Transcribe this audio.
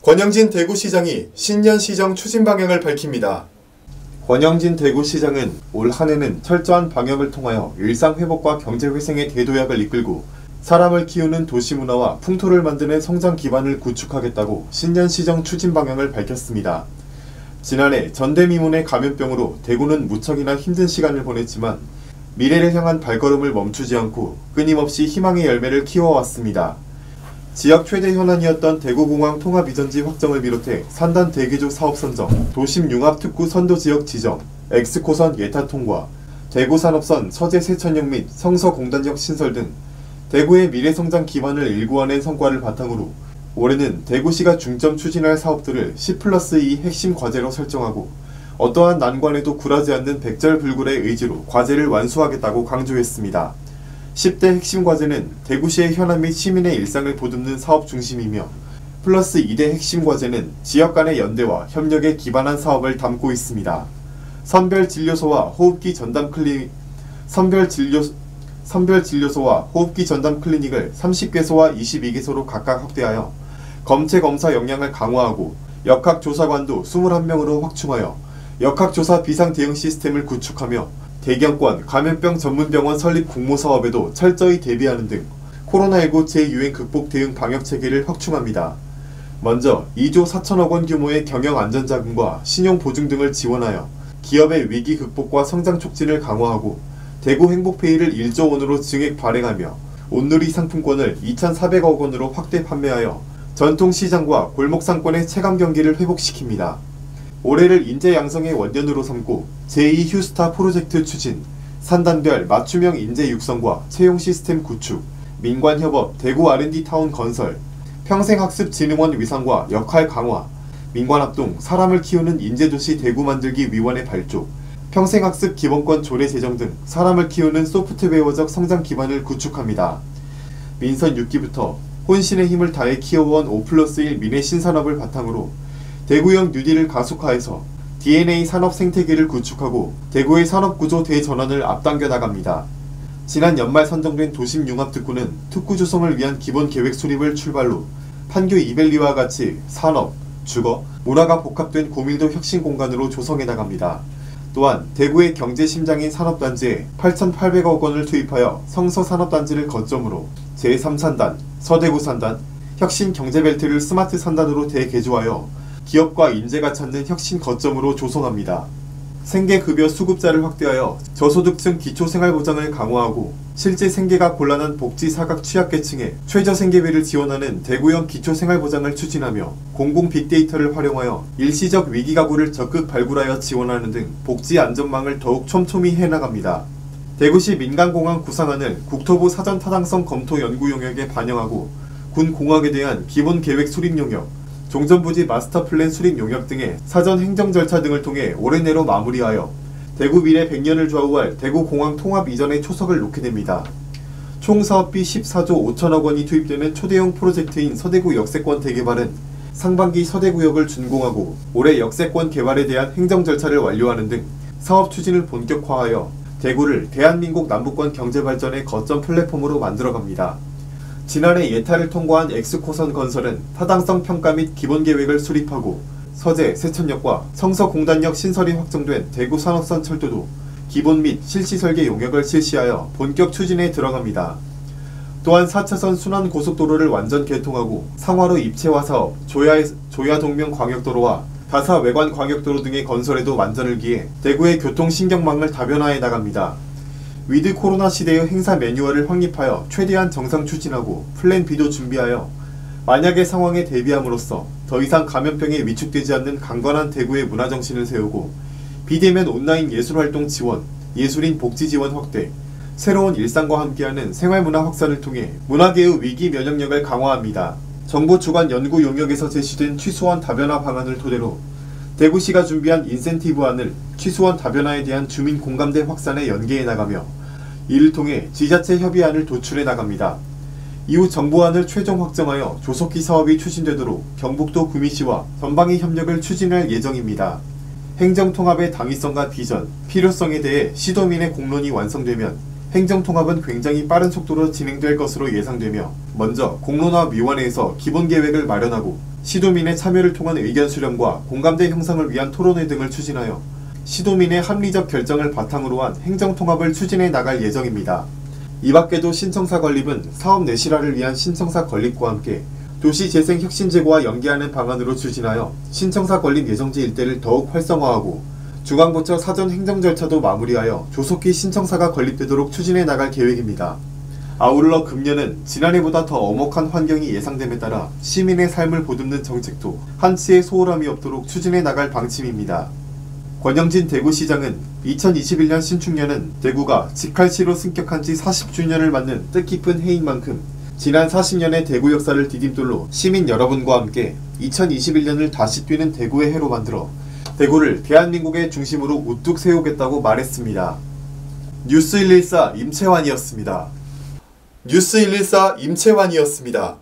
권영진 대구시장이 신년 시정 추진 방향을 밝힙니다. 권영진 대구시장은 올 한해는 철저한 방역을 통하여 일상회복과 경제회생의 대도약을 이끌고 사람을 키우는 도시문화와 풍토를 만드는 성장 기반을 구축하겠다고 신년 시정 추진 방향을 밝혔습니다. 지난해 전대미문의 감염병으로 대구는 무척이나 힘든 시간을 보냈지만 미래를 향한 발걸음을 멈추지 않고 끊임없이 희망의 열매를 키워왔습니다. 지역 최대 현안이었던 대구공항 통합이전지 확정을 비롯해 산단 대기조 사업 선정, 도심 융합 특구 선도지역 지정, 엑스코선 예타 통과, 대구산업선 서재 세천역 및 성서공단역 신설 등 대구의 미래성장 기반을 일구어낸 성과를 바탕으로 올해는 대구시가 중점 추진할 사업들을 10+2 핵심 과제로 설정하고 어떠한 난관에도 굴하지 않는 백절불굴의 의지로 과제를 완수하겠다고 강조했습니다. 10대 핵심 과제는 대구시의 현안 및 시민의 일상을 보듬는 사업 중심이며 플러스 2대 핵심 과제는 지역 간의 연대와 협력에 기반한 사업을 담고 있습니다. 선별진료소와 호흡기 전담 클리닉을 30개소와 22개소로 각각 확대하여 검체 검사 역량을 강화하고 역학조사관도 21명으로 확충하여 역학조사 비상 대응 시스템을 구축하며 대경권 감염병 전문병원 설립 공모사업에도 철저히 대비하는 등 코로나19 재유행 극복 대응 방역체계를 확충합니다. 먼저 2조 4천억원 규모의 경영안전자금과 신용보증 등을 지원하여 기업의 위기 극복과 성장 촉진을 강화하고 대구 행복페이를 1조 원으로 증액 발행하며 온누리 상품권을 2,400억원으로 확대 판매하여 전통시장과 골목상권의 체감 경기를 회복시킵니다. 올해를 인재 양성의 원년으로 삼고 제2 휴스타 프로젝트 추진, 산단별 맞춤형 인재 육성과 채용 시스템 구축, 민관협업 대구 R&D 타운 건설, 평생학습진흥원 위상과 역할 강화, 민관합동 사람을 키우는 인재도시 대구 만들기 위원회 발족, 평생학습 기본권 조례 제정 등 사람을 키우는 소프트웨어적 성장 기반을 구축합니다. 민선 6기부터 혼신의 힘을 다해 키워온 5+1 미래 신산업을 바탕으로 대구형 뉴딜을 가속화해서 DNA 산업 생태계를 구축하고 대구의 산업구조 대전환을 앞당겨 나갑니다. 지난 연말 선정된 도심 융합 특구는 특구 조성을 위한 기본 계획 수립을 출발로 판교 이밸리와 같이 산업, 주거, 문화가 복합된 고밀도 혁신 공간으로 조성해 나갑니다. 또한 대구의 경제 심장인 산업단지에 8,800억 원을 투입하여 성서산업단지를 거점으로 제3산단, 서대구 산단, 혁신 경제벨트를 스마트 산단으로 대개조하여 기업과 인재가 찾는 혁신 거점으로 조성합니다. 생계급여 수급자를 확대하여 저소득층 기초생활보장을 강화하고 실제 생계가 곤란한 복지 사각 취약계층에 최저생계비를 지원하는 대구형 기초생활보장을 추진하며 공공 빅데이터를 활용하여 일시적 위기가구를 적극 발굴하여 지원하는 등 복지 안전망을 더욱 촘촘히 해나갑니다. 대구시 민간공항 구상안을 국토부 사전타당성 검토 연구 용역에 반영하고 군공항에 대한 기본계획 수립 용역, 종전부지 마스터플랜 수립 용역 등의 사전 행정 절차 등을 통해 올해 내로 마무리하여 대구 미래 100년을 좌우할 대구공항 통합 이전에 초석을 놓게 됩니다. 총 사업비 14조 5천억 원이 투입되는 초대형 프로젝트인 서대구 역세권 대개발은 상반기 서대구역을 준공하고 올해 역세권 개발에 대한 행정 절차를 완료하는 등 사업 추진을 본격화하여 대구를 대한민국 남부권 경제발전의 거점 플랫폼으로 만들어갑니다. 지난해 예타를 통과한 엑스코선 건설은 타당성 평가 및 기본계획을 수립하고 서재, 세천역과 성서공단역 신설이 확정된 대구 산업선 철도도 기본 및 실시 설계 용역을 실시하여 본격 추진에 들어갑니다. 또한 4차선 순환고속도로를 완전 개통하고 상화로 입체화 사업, 조야동명 광역도로와 다사 외관 광역도로 등의 건설에도 만전을 기해 대구의 교통신경망을 다변화해 나갑니다. 위드 코로나 시대의 행사 매뉴얼을 확립하여 최대한 정상 추진하고 플랜 B도 준비하여 만약의 상황에 대비함으로써 더 이상 감염병에 위축되지 않는 강건한 대구의 문화정신을 세우고 비대면 온라인 예술활동 지원, 예술인 복지 지원 확대, 새로운 일상과 함께하는 생활문화 확산을 통해 문화계의 위기 면역력을 강화합니다. 정부 주관 연구 용역에서 제시된 취수원 다변화 방안을 토대로 대구시가 준비한 인센티브안을 취수원 다변화에 대한 주민 공감대 확산에 연계해 나가며 이를 통해 지자체 협의안을 도출해 나갑니다. 이후 정부안을 최종 확정하여 조속히 사업이 추진되도록 경북도 구미시와 전방위 협력을 추진할 예정입니다. 행정통합의 당위성과 비전, 필요성에 대해 시도민의 공론이 완성되면 행정통합은 굉장히 빠른 속도로 진행될 것으로 예상되며 먼저 공론화위원회에서 기본계획을 마련하고 시도민의 참여를 통한 의견 수렴과 공감대 형성을 위한 토론회 등을 추진하여 시도민의 합리적 결정을 바탕으로 한 행정통합을 추진해 나갈 예정입니다. 이 밖에도 신청사 건립은 사업 내실화를 위한 신청사 건립과 함께 도시재생혁신제고와 연계하는 방안으로 추진하여 신청사 건립 예정지 일대를 더욱 활성화하고 중앙부처 사전 행정 절차도 마무리하여 조속히 신청사가 건립되도록 추진해 나갈 계획입니다. 아울러 금년은 지난해보다 더 엄혹한 환경이 예상됨에 따라 시민의 삶을 보듬는 정책도 한치의 소홀함이 없도록 추진해 나갈 방침입니다. 권영진 대구시장은 2021년 신축년은 대구가 직할시로 승격한 지 40주년을 맞는 뜻깊은 해인 만큼 지난 40년의 대구 역사를 디딤돌로 시민 여러분과 함께 2021년을 다시 뛰는 대구의 해로 만들어 대구를 대한민국의 중심으로 우뚝 세우겠다고 말했습니다. 뉴스 114 임채환이었습니다. 뉴스 114 임채환이었습니다.